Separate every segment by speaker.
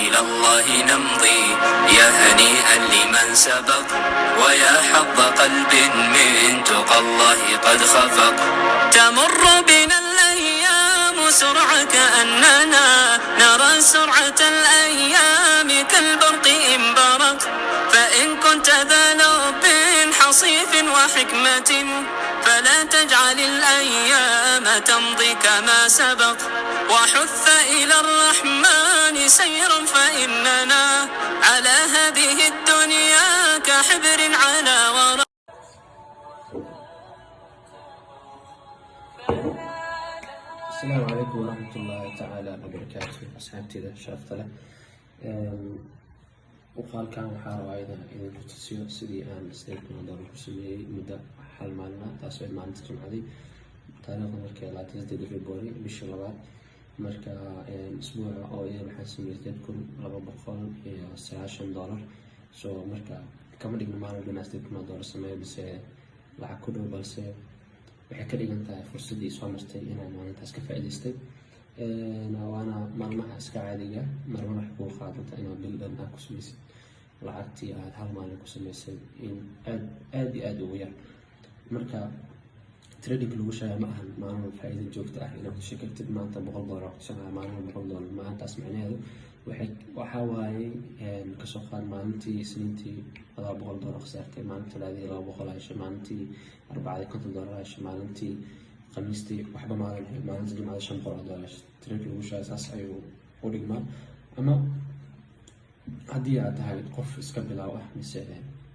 Speaker 1: إلى الله نمضي يا هنيئا لمن سبق ويا حظ قلب من تقى الله قد خفق. تمر بنا الأيام سرعة كأننا نرى سرعة الأيام كالبرق إن برق. فإن كنت ذا لب حصيف وحكمة فلا تجعل الأيام تمضي كما سبق. وحث إلى الرحمن سيرا فإننا على هذه الدنيا كحبر على ورق.
Speaker 2: السلام عليكم ورحمة الله تعالى وبركاته. أصحابتي ذا شرفت له وقال كان وحارة أيضا إذا كنت تسير سيدي أنا استيقظ دار الحسنية مدة حل معنا تاسوي معنا تكون عادي تاريخ مركا لا تزداد في بوري بالشغلات مركا أسبوع أو إذا حاسم يزدادكم ربع بقول $19 سو مركا كمان يجمع معنا بالناس تكون دار السماء بس لعكونه بس waxay ka dhigan tahay fursadii soo martay inaan maalintaas ka faa'iidaystay waana maalmaha iska caadiga marna wax kuu qaadata inaad bil dhan aad ku samaysid lacagtii aad hal maalin ku samaysay in aad ugu yar. Marka trading lagu sheegay ma ahan maalin faa'iido joogto ah inaad ku sheekatid maanta $100 ku sanaa maalin $100 maantaas macnaheedu waxa waaye kasoo qaad maalintii isniintii $100 khasaartay maalintii talaadii $200 heshay maalintii arbacadii $50 heshay maalintii khamiistii waxba maalintii jimcada $500 heshay. trade lagu sheegay saas ayuu u dhigmaa. Ama haddii aad tahay qof iska bilaaw ah mise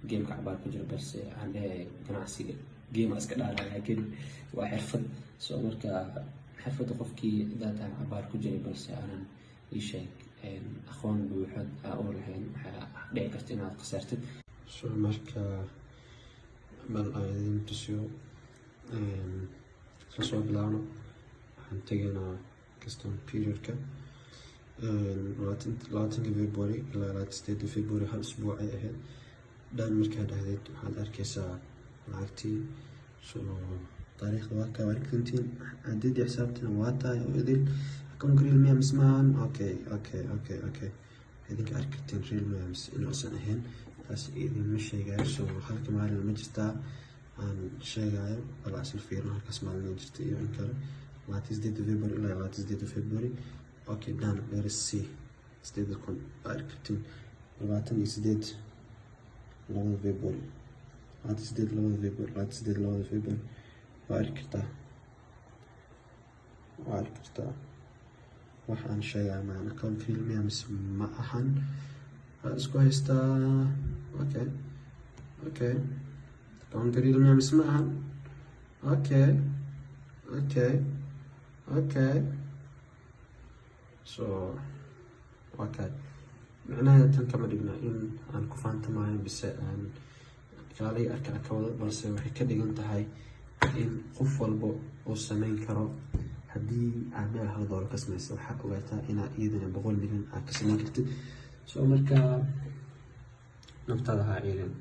Speaker 2: gameka cabaar ku jira balse aan leeyahay ganacsiga game iska dhaaraya laakiin waa xirfad soo marka xirfadda qofkii data cabaar ku jiray balse aanan ii sheeg aqoon buuxad u lahayn waxaa dhici karta inaad khasaartid. So marka bal aan tusiyo soo bilaabno waxaan tegaynaa custom periodka 20 February ilaa 8 February hal usbuuc ay ahayd dhan markaa dhahdeed waxaad arkaysaa lacagtii soo taariikhda waa kaa warkantiin cadadii xisaabtina waa tahay oo idin كم ريل ميمس مان اوكي idinka arki kartiin real memes inuusan ahayn taas idin ma sheegayo. So halka maalin ma jirtaa aan sheegayo bal asal fiirno halkaas maalin ma jirta iyo in kale 8 February ilaa 8 February okay done. There is C state kun arki kartiin 28 February 28 February waa arki kartaa waxaan sheegaa macna kan film memes ma ahan isku haystaa okay kan real memes ma ahan okay so macnaheeda tan kama dhigna in aan ku faantamayo bise aan kaalay arka ka wada balse waxay ka dhigan tahay in qof walba uu samayn karo. haddii aad meel $100 ka samayso waxaad ogaataa inaad iyadana $100 million aad ka samayn kartid. So marka naftaada ha ciilin.